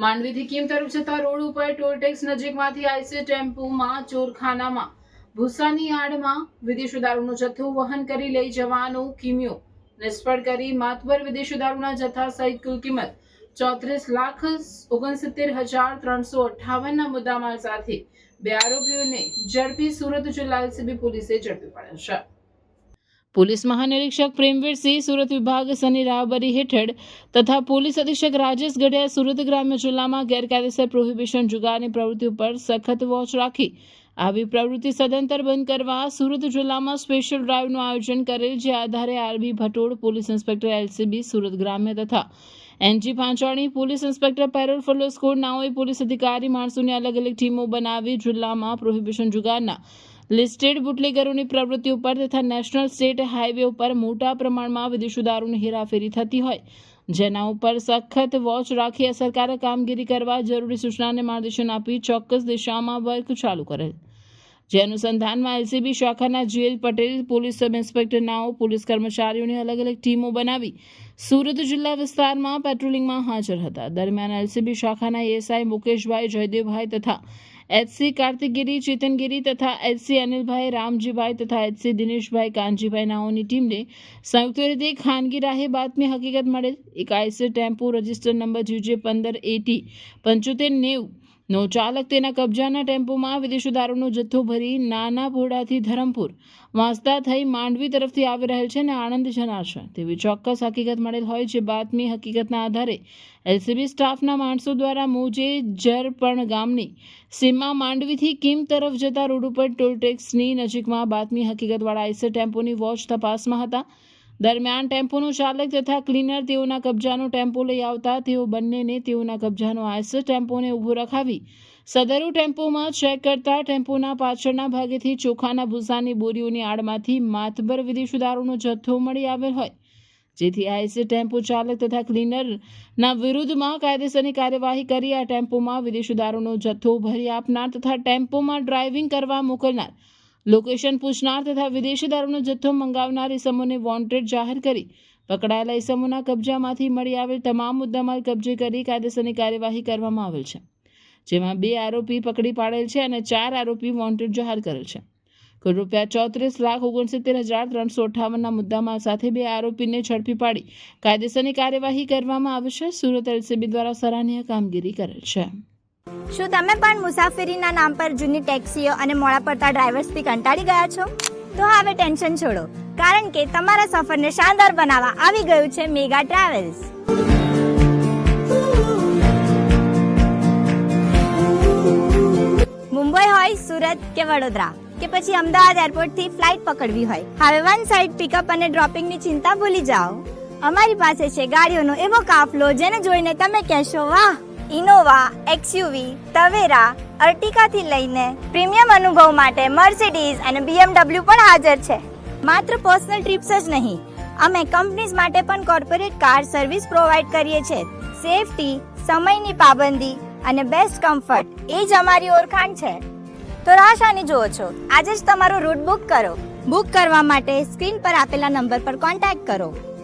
માંડવીથી કીમ તરફ જતા રોડ ઉપર ટોલટેક્સ નજીકમાંથી આઈસી ટેમ્પોમાં ચોરખાનામાં ભૂસાની આડમાં વિદેશી દારૂનો જથ્થો વહન કરી લઈ જવાનો કિમિયો નિષ્ફળ કરી માતબર વિદેશી દારૂના જથ્થા સહિત કુલ કિંમત 34,69,358 મુદ્દામાલ સાથે બે આરોપીઓને ઝડપી સુરત જિલ્લા એલસીબી પોલીસે ઝડપી પાડ્યા છે। પોલીસ મહાનિરીક્ષક પ્રેમવીરસિંહ સુરત વિભાગ સની રાવબરી હેઠળ તથા પોલીસ અધિક્ષક રાજેશ ગઢિયા સુરત ગ્રામ્ય જિલ્લામાં ગેરકાયદેસર પ્રોહિબિશન જુગારની પ્રવૃત્તિ ઉપર સખત વોચ રાખી આવી પ્રવૃત્તિ સદંતર બંધ કરવા સુરત જિલ્લામાં સ્પેશિયલ ડ્રાઇવનું આયોજન કરેલ, જે આધારે RB Bhatod, police inspector LCB Surat ગ્રામ્ય તથા NG Panchani, police inspector parole furlough squad નાઓએ પોલીસ અધિકારી માણસોની અલગ અલગ ટીમો બનાવી જિલ્લામાં પ્રોહિબિશન જુગારના લિસ્ટેડ બુટલેગરોની પ્રવૃત્તિ ઉપર તથા નેશનલ સ્ટેટ હાઈવે ઉપર મોટા પ્રમાણમાં વિદેશી દારૂની હેરાફેરી થતી હોય જેના ઉપર સખત વોચ રાખી અસરકારક કામગીરી કરવા જરૂરી સૂચના અને માર્ગદર્શન આપી ચોક્કસ દિશામાં વર્ક ચાલુ કરેલ, જે અનુસંધાનમાં એલસીબી શાખાના GL Patel, police sub inspector નાઓ, પોલીસ કર્મચારીઓની અલગ અલગ ટીમો બનાવી સુરત જિલ્લા વિસ્તારમાં પેટ્રોલિંગમાં હાજર હતા। દરમિયાન એલસીબી શાખાના એએસઆઈ મુકેશભાઈ જયદેવભાઈ તથા એચસી કાર્તિકગીરી ચેતનગીરી તથા એચસી અનિલભાઈ રામજીભાઈ તથા એચસી દિનેશભાઈ કાનજીભાઈ નાઓની ટીમને સંયુક્ત રીતે ખાનગી રાહે બાતમી હકીકત મળેલ એક IC tempo register number GJ15807590 નો ચાલક તેના કબજાના ટેમ્પોમાં વિદેશી દારૂનો જથ્થો ભરી નાના પોડાથી ધરમપુર વાંસદા થઈ માંડવી તરફથી આવી રહેલ છે અને આણંદ જનાર છે તેવી ચોક્કસ હકીકત મળેલ હોય, જે બાતમી હકીકતના આધારે એલસીબી સ્ટાફના માણસો દ્વારા મોજે જરપણ ગામની સીમા માંડવીથી કીમ તરફ જતા રોડ ઉપર ટોલટેક્સની નજીકમાં બાતમી હકીકતવાળા આઈસર ટેમ્પોની વોચ તપાસમાં હતા। દરમિયાન ટેમ્પોનો ચાલક તથા ક્લીનર તેઓના કબજાનો ટેમ્પો લઈ આવતા તેઓ બંનેને તેઓના કબજાનો આઈસર ટેમ્પોને ઊભો રખાવી સદરુ ટેમ્પોમાં ચેક કરતા ટેમ્પોના પાછળના ભાગેથી ચોખાના ભૂસાની બોરીઓની આડમાંથી માતબર વિદેશી દારૂનો જથ્થો મળી આવેલ હોય, જેથી આઈસર ટેમ્પો ચાલક તથા ક્લીનરના વિરુદ્ધમાં કાયદેસરની કાર્યવાહી કરી આ ટેમ્પોમાં વિદેશી દારૂનો જથ્થો ભરી આપનાર તથા ટેમ્પોમાં ડ્રાઇવિંગ કરવા મોકલનાર, લોકેશન પૂછનાર તથા વિદેશી દારૂનો જથ્થો મંગાવનાર ઇસમોને વોન્ટેડ જાહેર કરી પકડાયેલા ઇસમોના કબજામાંથી મળી આવેલ તમામ મુદ્દામાલ કબજે કરી કાયદેસરની કાર્યવાહી કરવામાં આવેલ છે, જેમાં 2 આરોપી પકડી પાડેલ છે અને 4 આરોપી વોન્ટેડ જાહેર કરેલ છે। કુલ ₹34,69,358 મુદ્દામાલ સાથે 2 આરોપીને ઝડપી પાડી કાયદેસરની કાર્યવાહી કરવામાં આવી છે। સુરત એલસીબી દ્વારા સરાહનીય કામગીરી કરેલ છે। શું તમે પણ મુસાફરીના નામ પર જૂની ટેક્સીઓ અને મોડા પડતા ડ્રાઈવર્સથી કંટાળી ગયા છો? તો હવે ટેન્શન છોડો, કારણ કે તમારા સફરને શાનદાર બનાવવા આવી ગયું છે મેગા ટ્રાવેલ્સ। મુંબઈ હોય, સુરત કે વડોદરા કે પછી અમદાવાદ એરપોર્ટથી ફ્લાઇટ પકડવી હોય, હવે વન સાઇડ પિકઅપ અને ડ્રોપિંગની ચિંતા ભૂલી જાઓ। અમારી પાસે છે ગાડીઓનો એવો કાફલો જેને જોઈને તમે કહેશો વાહ! ઇનોવા, એક્સયુવી, તવેરા, અર્ટિકાથી લઈને પ્રીમિયમ અનુભવ માટે મર્સિડીઝ અને BMW પણ હાજર છે। માત્ર પર્સનલ ટ્રીપ્સ જ નહીં, અમે કંપનીઝ માટે પણ કોર્પોરેટ કાર સર્વિસ પ્રોવાઈડ કરીએ છીએ। સેફટી, સમયની પાબંદી અને બેસ્ટ કમ્ફર્ટ એ જ અમારી ઓળખાણ છે। તો રાહ શાની જુઓ છો? આજે જ તમારો રૂટ બુક કરો। બુક કરવા માટે સ્ક્રીન પર આપેલા નંબર પર કોન્ટેક્ટ કરો।